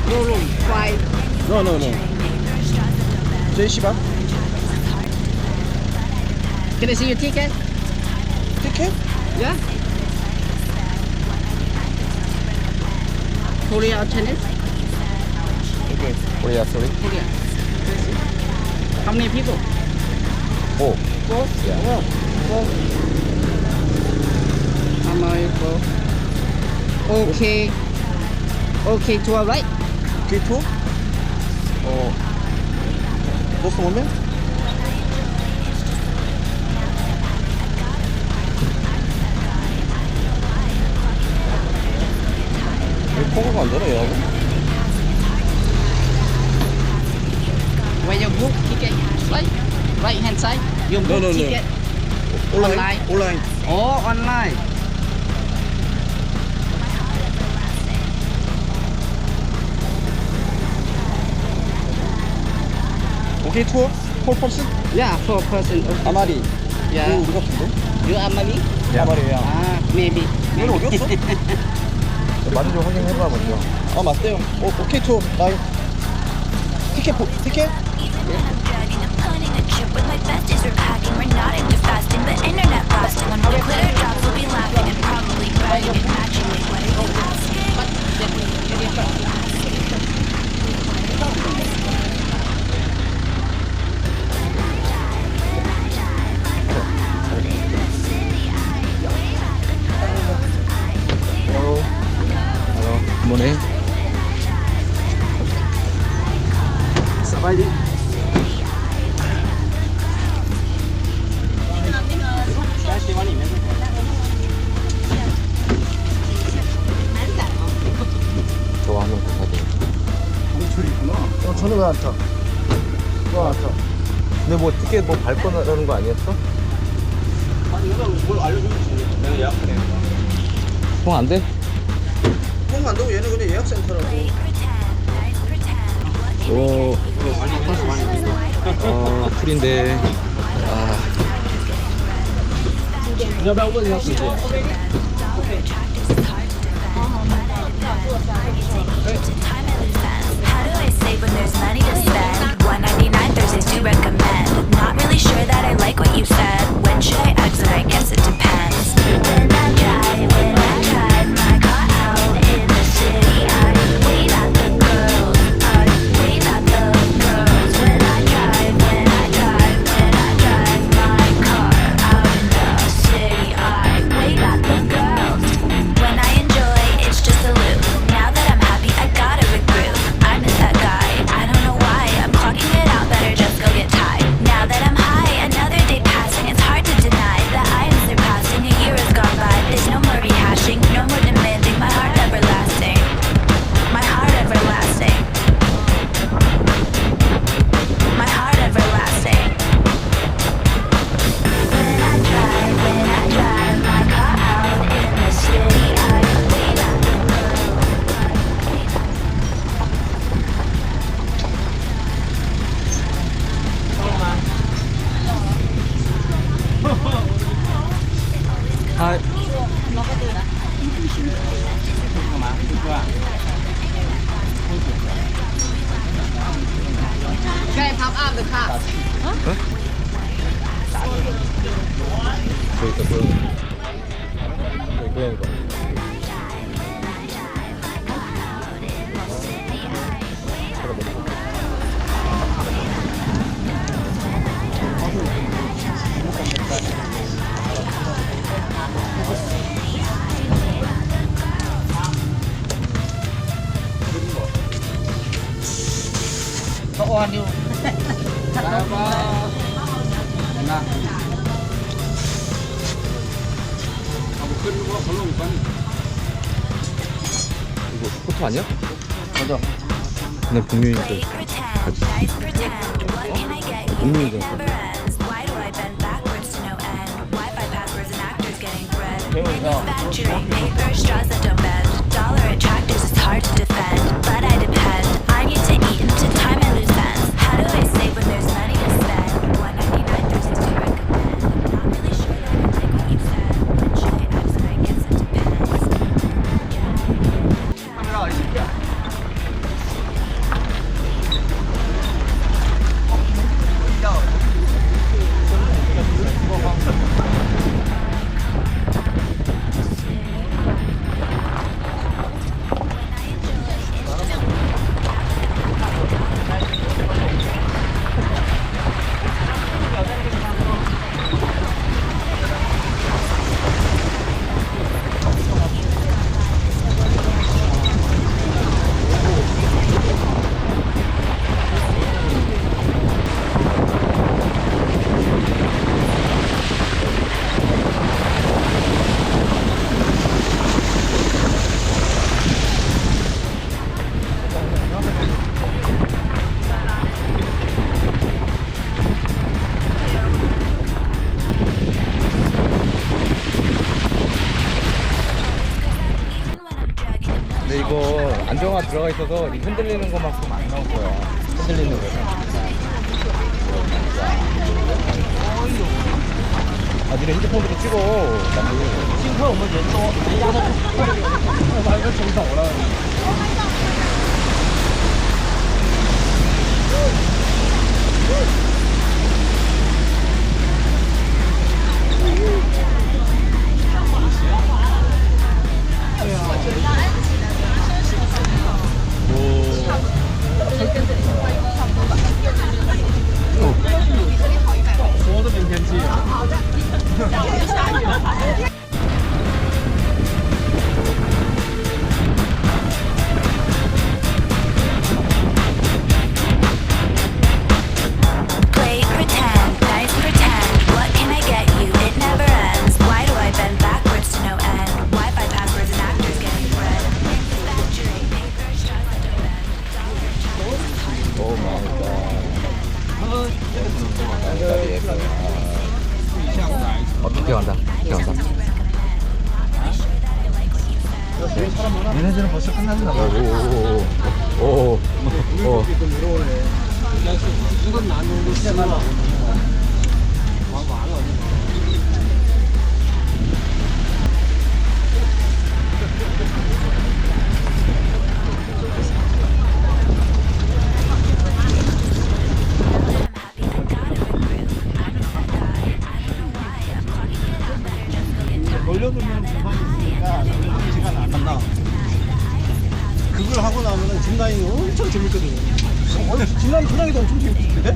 room 5. No, no, no. JC방? Can I see your ticket? 티켓? Yeah. Korea or Chinese? 오케이. 코리아 소리. Korea. How many people? 오. 4? Yeah. Oh, 4. How many people? Okay. Okay, tour, right? 오케이 투? just a moment. 왜 통화가 안 되나 얘하고? Where you book ticket? Right hand side. You book No, no, no. ticket. 온라인? 온라인. Oh, online. 오케이 투어? 4퍼슨? Yeah, 4 person. Okay. 아마리. Yeah. 우리 같은데? You are money? 아마리야. Ah, maybe. 얘는 어디였어? 맞은 좀 확인해봐 먼저. 아 맞대요. 오케이 투어. 나이. 티켓 티켓? 뭐네? Sabay. 좋아하는 거 사진. 저는 왜 안 타? 왜안 타? 근데 뭐 티켓 뭐 발권하는 거 아니었어? 아니 내가 뭘 알려주지? 내가 예약하네. 안 돼? 통안 되고 얘는 그냥 예약센터라고. 오. 풀인데. 아. How do I save when there's money to spend? $1.99 Thursdays to recommend. Not really sure that I like what you said. When should I exit? I guess it depends. When I drive my car out in the city, I wait at the girls. I wait at the girls. When I drive my car out in the city, I wait at the girls. When I enjoy, it's just a loop. Now that I'm happy, I gotta regroup. I miss that guy, I don't know why. I'm clocking it out, better just go get tied. Now that I'm high, another day passing. It's hard to deny that I am surpassing. A year has gone by, there's no more rehashing, no more demanding. My heart everlasting, my heart everlasting, my heart everlasting. When I drive my car out in the city, I wait at the 아. Can I pop up the car? 저기 있다 고양이. 고양이가. Go on you. Nah. 이거 포토 아니야? 맞아. 나 국민인데. pretend, what can I get you? 국민인데. It never ends. Why do I bend backwards to no end? Wi-Fi passwords and actors getting bread. Manufacturing paper straws that don't bend. Dollar attractors, it's hard to defend, but I depend. I need to eat into time I lose sense. How do I save when there's money to spend? $1.99 Thursdays to recommend. Not really sure that I like what you said. When should I exit? I guess it depends. 근데 이거 안정화 들어가 있어서 이 흔들리는 것만큼 안 나올 거야. 흔들리는 거. 아, 니네 핸드폰으로 찍어. 싱크 오면 또 말고 정상 오라. Play pretend, nice pretend. What can I get you? It never ends. Why do I bend backwards to no end? Wi-Fi passwords and actors getting bread. Manufacturing paper straws that don't bend. 오 마이 갓. 어떻게 간다. 어떻게 간다. 얘네들은 벌써 끝났나 봐. 오. 이건 나누고 시작하나. 돌려두면 중간이 있으니까 시간 안 나. 그걸 하고 나면은 짚라인이 엄청 재밌거든요. 짚라인 편하기도 엄청 재밌던데?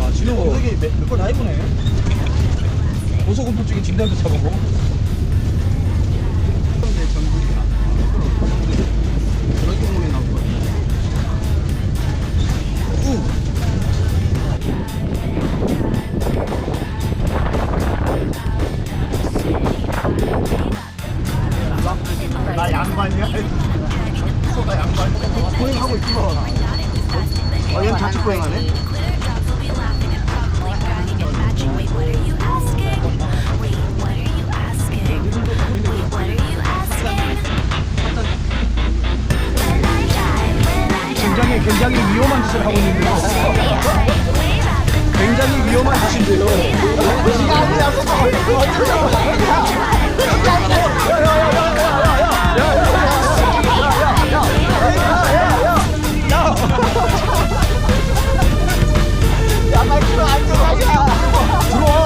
야, 지금 어떻게 몇걸 다 해보네. 고소공포 쪽에 짚라인도 잡아보고. 저런 경우에 나올 거야. 나 양반이야? 소가 양반? 보행하고 있구만. 아, 얘는 자칫 보행하네? 굉장히 위험한 짓을 하고 있는데요. 굉장히 위험한 짓인데요. 시간이 약속하고 야, 나 그거 안 들어가냐? 들어와!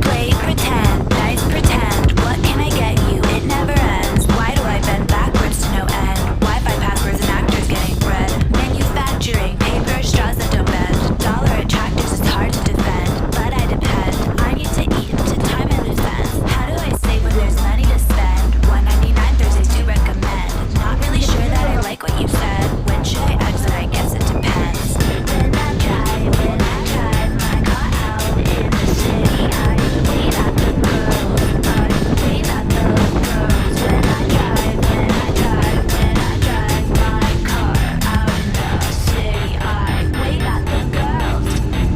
Play pretend, nice pretend. What can I get you? It never ends. Why do I bend backwards to no end? Wi-Fi passwords and actors getting bread. Manufacturing paper straws that don't bend. Dollar attractors, it's hard to defend, but I depend. I need to eat to time and lose ends. How do I save when there's money to spend? $1.99 Thursdays to recommend. Not really sure that I like what you said. When should I exit? I guess it depends. When I drive my car out in the city, I wait at the girls. I wait at the girls. When I drive my car out in the city, I wait at the girls.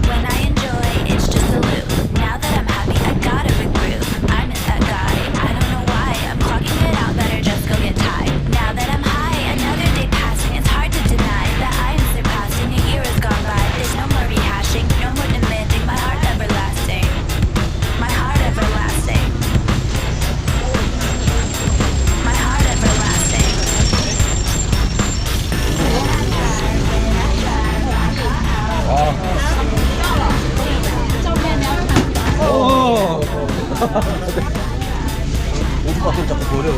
When I enjoy, it's just a loop. Now that I'm happy, I got a big groove. I miss that guy, I don't know why. I'm clocking it out, better just go get tied. Now that I'm high, another day passing. It's hard to deny that I am surpassing. A year has gone by, there's no more rehashing, no more demanding. My heart everlasting, my heart everlasting, my heart everlasting. 오빠 손 자꾸 버려.